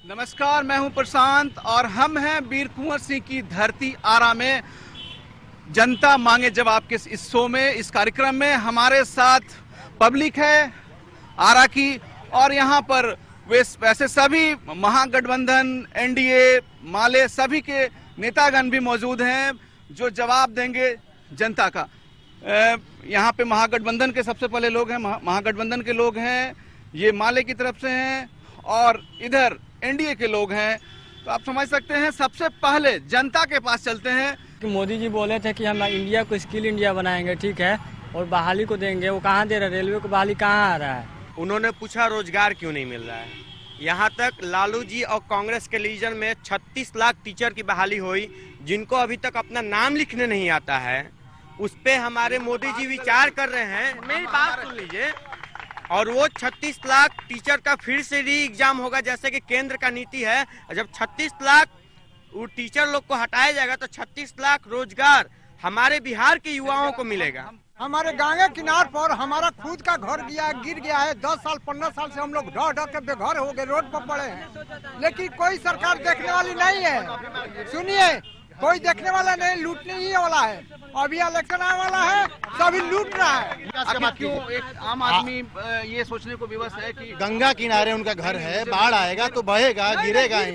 नमस्कार, मैं हूं प्रशांत और हम हैं वीर कुंवर सिंह की धरती आरा में। जनता मांगे जवाब के इस शो में, इस कार्यक्रम में हमारे साथ पब्लिक है आरा की, और यहाँ पर वैसे सभी महागठबंधन, एनडीए, माले सभी के नेतागण भी मौजूद हैं जो जवाब देंगे जनता का। यहाँ पे महागठबंधन के सबसे पहले लोग हैं, महागठबंधन के लोग हैं, ये माले की तरफ से हैं, और इधर एनडीए के लोग हैं। तो आप समझ सकते हैं, सबसे पहले जनता के पास चलते हैं। कि मोदी जी बोले थे कि हम इंडिया को स्किल इंडिया बनाएंगे, ठीक है, और बहाली को देंगे, वो कहाँ दे रहे? रेलवे को बहाली कहाँ आ रहा है? उन्होंने पूछा रोजगार क्यों नहीं मिल रहा है। यहाँ तक लालू जी और कांग्रेस के लीजन में 36 लाख टीचर की बहाली हुई, जिनको अभी तक अपना नाम लिखने नहीं आता है। उस पे हमारे मोदी जी विचार कर रहे हैं, मेरी बात सुन लीजिए। और वो 36 लाख टीचर का फिर से री एग्जाम होगा, जैसे कि केंद्र का नीति है। जब 36 लाख वो टीचर लोग को हटाया जाएगा तो 36 लाख रोजगार हमारे बिहार के युवाओं को मिलेगा। हमारे गंगा किनार पर हमारा खुद का घर गिर गया है। 10 साल 15 साल से हम लोग ढह ढह के बेघर हो गए, रोड पर पड़े हैं, लेकिन कोई सरकार देखने वाली नहीं है। सुनिए, कोई देखने वाला नहीं, लूटने ही वाला है। अभी इलेक्शन आने वाला है, सभी लूट रहा है। आखिर क्यों एक आम आदमी ये सोचने को विवश है कि गंगा किनारे उनका घर है, बाढ़ आएगा तो बहेगा, गिरेगा ही।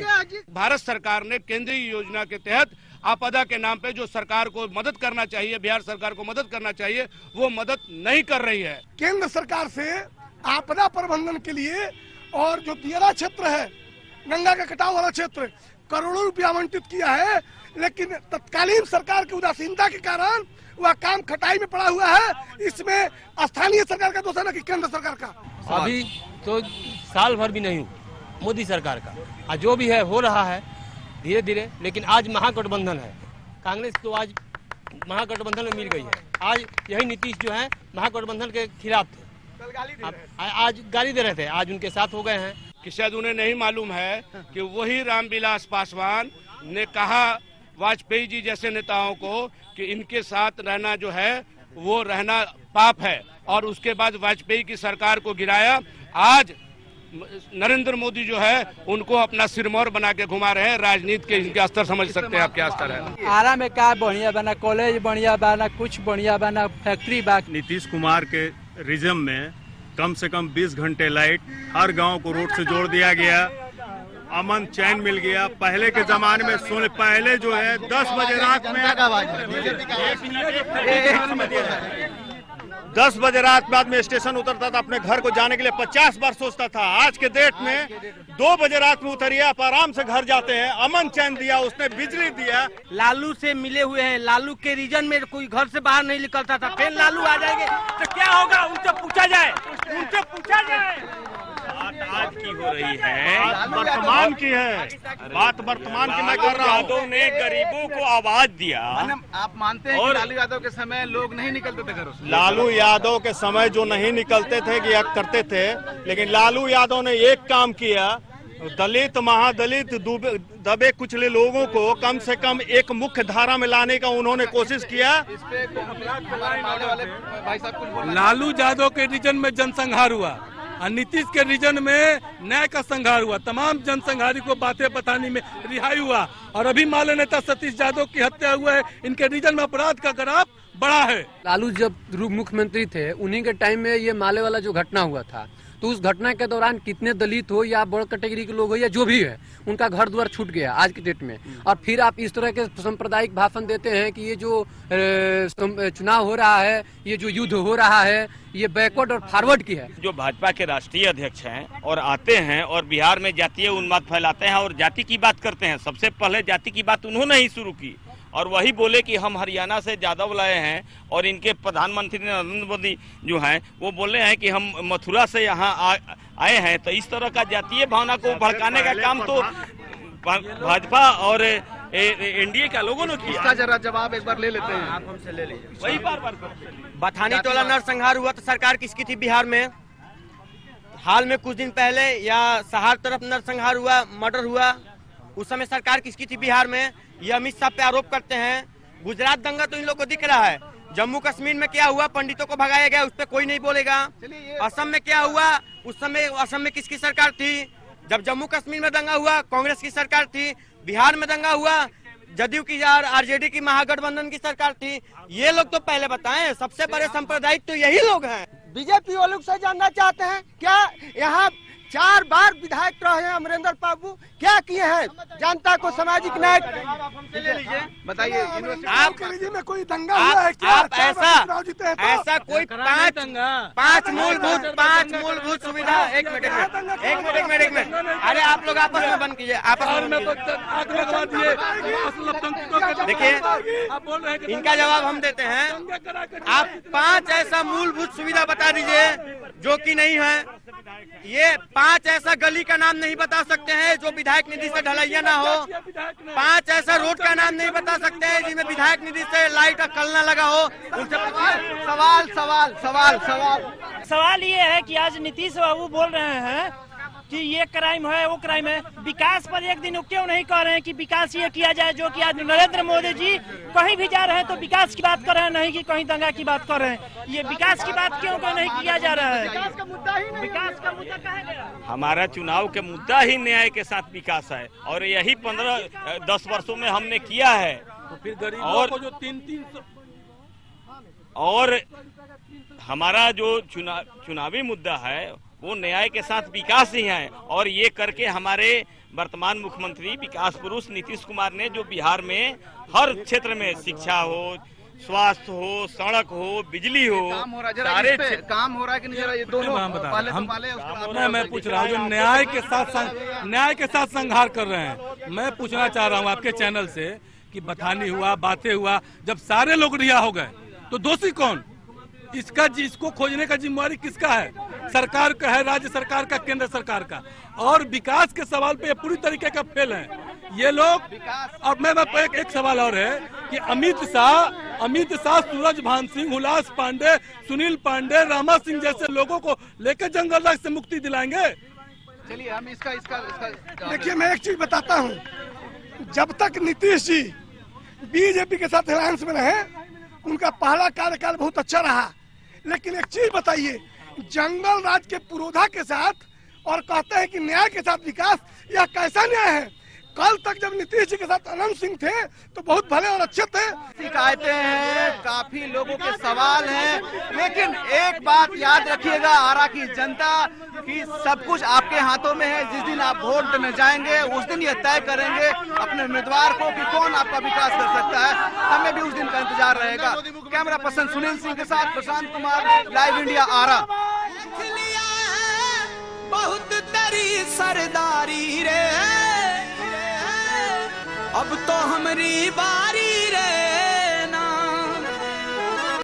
भारत सरकार ने केंद्रीय योजना के तहत आपदा के नाम पे जो सरकार को मदद करना चाहिए, बिहार सरकार को मदद करना चाहिए, वो मदद नहीं कर रही है। केंद्र सरकार से आपदा प्रबंधन के लिए और जो दियारा क्षेत्र है, गंगा का कटाव वाला क्षेत्र, करोड़ों रुपया आवंटित किया है, लेकिन तत्कालीन सरकार की उदासीनता के कारण वह काम खटाई में पड़ा हुआ है। इसमें स्थानीय सरकार का दोष है ना कि केंद्र सरकार का? अभी तो साल भर भी नहीं हुआ मोदी सरकार का, जो भी है हो रहा है धीरे धीरे। लेकिन आज महागठबंधन है, कांग्रेस तो आज महागठबंधन में मिल गई है। आज यही नीतीश जो है महागठबंधन के खिलाफ थे, आज गाली दे रहे थे, आज उनके साथ हो गए हैं। कि शायद उन्हें नहीं मालूम है कि वही रामविलास पासवान ने कहा वाजपेयी जी जैसे नेताओं को कि इनके साथ रहना जो है वो रहना पाप है, और उसके बाद वाजपेयी की सरकार को गिराया। आज नरेंद्र मोदी जो है उनको अपना सिरमौर बना के घुमा रहे हैं। राजनीति के इनके स्तर समझ सकते हैं आप क्या स्तर है। आरा में क्या बढ़िया बना, कॉलेज बढ़िया बना, कुछ बढ़िया बना, फैक्ट्री बा। नीतीश कुमार के रिजम में कम से कम 20 घंटे लाइट, हर गांव को रोड से जोड़ दिया गया, अमन चैन मिल गया। पहले के जमाने में पहले जो है 10 बजे रात में 10 बजे रात बाद में स्टेशन उतरता था, अपने घर को जाने के लिए 50 बार सोचता था। आज के डेट में 2 बजे रात में उतरिए, आप आराम से घर जाते हैं। अमन चैन दिया उसने, बिजली दिया। लालू से मिले हुए हैं, लालू के रीजन में कोई घर से बाहर नहीं निकलता था। फिर लालू आ जाएंगे तो क्या होगा, उनसे पूछा जाए, उनसे पूछा जाए। बात आज की हो रही है, वर्तमान की है, बात वर्तमान की मैं कर रहा हूँ। यादव ने गरीबों को आवाज दिया। आप मानते हैं कि लालू यादव के समय लोग नहीं निकलते थे घरों से? लालू यादव के समय जो नहीं निकलते थे कि करते थे, लेकिन लालू यादव ने एक काम किया, दलित महादलित दबे कुचले लोगों को कम से कम एक मुख्य धारा में लाने का उन्होंने कोशिश किया। लालू यादव के रीजन में जनसंहार हुआ और नीतीश के रीजन में न्याय का संहार हुआ। तमाम जनसंहारी को बातें बताने में रिहाई हुआ, और अभी माले नेता सतीश यादव की हत्या हुआ है। इनके रीजन में अपराध का ग्राफ बढ़ा है। लालू जब मुख्यमंत्री थे, उन्हीं के टाइम में ये माले वाला जो घटना हुआ था, तो उस घटना के दौरान कितने दलित हो या बड़ कैटेगरी के लोग हो या जो भी है, उनका घर द्वार छूट गया आज की डेट में। और फिर आप इस तरह के सांप्रदायिक भाषण देते हैं कि ये जो चुनाव हो रहा है, ये जो युद्ध हो रहा है, ये बैकवर्ड और फॉरवर्ड की है। जो भाजपा के राष्ट्रीय अध्यक्ष हैं और आते हैं और बिहार में जातीय उन्माद फैलाते हैं और जाति की बात करते हैं। सबसे पहले जाति की बात उन्होंने ही शुरू की, और वही बोले कि हम हरियाणा से यादव लाए हैं, और इनके प्रधानमंत्री नरेंद्र मोदी जो हैं वो बोले हैं कि हम मथुरा से यहाँ आए हैं। तो इस तरह का जातीय भावना को भड़काने का काम तो भाजपा और एनडीए का लोगों ने किया। इसका जरा जवाब एक बार ले लेते हैं, आप हमसे ले लीजिए। वही बार बथानी टोला नरसंहार हुआ तो सरकार किसकी थी बिहार में? हाल में कुछ दिन पहले या सहार तरफ नरसंहार हुआ, मर्डर हुआ, उस समय सरकार किसकी थी बिहार में? ये अमित शाह पे आरोप करते हैं। गुजरात दंगा तो इन लोग को दिख रहा है। जम्मू कश्मीर में क्या हुआ, पंडितों को भगाया गया, उस पर कोई नहीं बोलेगा। असम में क्या हुआ, उस समय असम में किसकी सरकार थी? जब जम्मू कश्मीर में दंगा हुआ कांग्रेस की सरकार थी, बिहार में दंगा हुआ जदयू की और आरजेडी की महागठबंधन की सरकार थी। ये लोग तो पहले बताएं, सबसे बड़े सांप्रदायिक तो यही लोग हैं। बीजेपी वालों से जानना चाहते हैं क्या यहाँ 4 बार विधायक रहे हैं अमरेंद्र बाबू, क्या किए हैं जनता को सामाजिक न्याय? ले लीजिए, बताइए आप में कोई दंगा हुआ है क्या? आप ऐसा कोई पांच मूलभूत सुविधा। एक मिनट, अरे आप लोग आपस में बंद कीजिए, आपस में देखिए, इनका जवाब हम देते हैं। आप 5 ऐसा मूलभूत सुविधा बता दीजिए जो कि नहीं है। ये 5 ऐसा गली का नाम नहीं बता सकते हैं जो विधायक निधि से ढलैया ना हो। 5 ऐसा रोड का नाम नहीं बता सकते हैं जिसमें विधायक निधि से लाइट का कल ना लगा हो। उनसे सवाल ये है कि आज नीतीश बाबू बोल रहे हैं कि ये क्राइम है, वो क्राइम है। विकास पर एक दिन क्यों नहीं कह रहे हैं कि विकास ये किया जाए जो कि आज नरेंद्र मोदी जी कहीं भी जा रहे हैं तो विकास की बात कर रहे हैं, नहीं कि कहीं दंगा की बात कर रहे हैं। ये विकास की बात क्यों नहीं किया जा रहा है? विकास का मुद्दा कहाँ गया? हमारा चुनाव के मुद्दा ही न्याय के साथ विकास है और यही 15-10 वर्षों में हमने किया है। तो फिर गरीबों को जो 300 और हमारा जो चुनावी मुद्दा है वो न्याय के साथ विकास ही है। और ये करके हमारे वर्तमान मुख्यमंत्री विकास पुरुष नीतीश कुमार ने जो बिहार में हर क्षेत्र में शिक्षा हो, स्वास्थ्य हो, सड़क हो, बिजली हो, सारे काम हो रहा है कि नहीं? ये दोनों मैं पूछ रहा हूँ जो न्याय के साथ संघार कर रहे हैं। मैं पूछना चाह रहा हूँ आपके चैनल से कि बथानी हुआ, बातें हुआ, जब सारे लोग रिहा हो गए तो दोषी कौन? इसको खोजने का जिम्मेवारी किसका है? सरकार का है, राज्य सरकार का, केंद्र सरकार का। और विकास के सवाल पे पूरी तरीके का फेल है ये लोग। और मैं एक सवाल और है कि अमित शाह, सूरज भान सिंह, हुलास पांडे, सुनील पांडे, रामा सिंह जैसे लोगों को लेकर जंगल राज से मुक्ति दिलाएंगे? चलिए हम इसका देखिए, मैं एक चीज बताता हूँ, जब तक नीतीश जी बीजेपी के साथ अलायंस में रहे उनका पहला कार्यकाल बहुत अच्छा रहा। लेकिन एक चीज बताइए, जंगल राज के पुरोधा के साथ और कहते हैं कि न्याय के साथ विकास, यह कैसा न्याय है? कल तक जब नीतीश जी के साथ अनंत सिंह थे तो बहुत भले और अच्छे थे। शिकायतें हैं, काफी लोगों के सवाल हैं, लेकिन एक बात याद रखिएगा, आरा की जनता की सब कुछ आपके हाथों में है। जिस दिन आप वोट देने जाएंगे उस दिन ये तय करेंगे अपने उम्मीदवार को कि कौन आपका विकास कर सकता है। हमें भी उस दिन का इंतजार रहेगा। कैमरा पर्सन सुनील सिंह के साथ प्रशांत कुमार, लाइव इंडिया, आरा। बहुत तेरी सरदारी रे, अब तो हमारी बात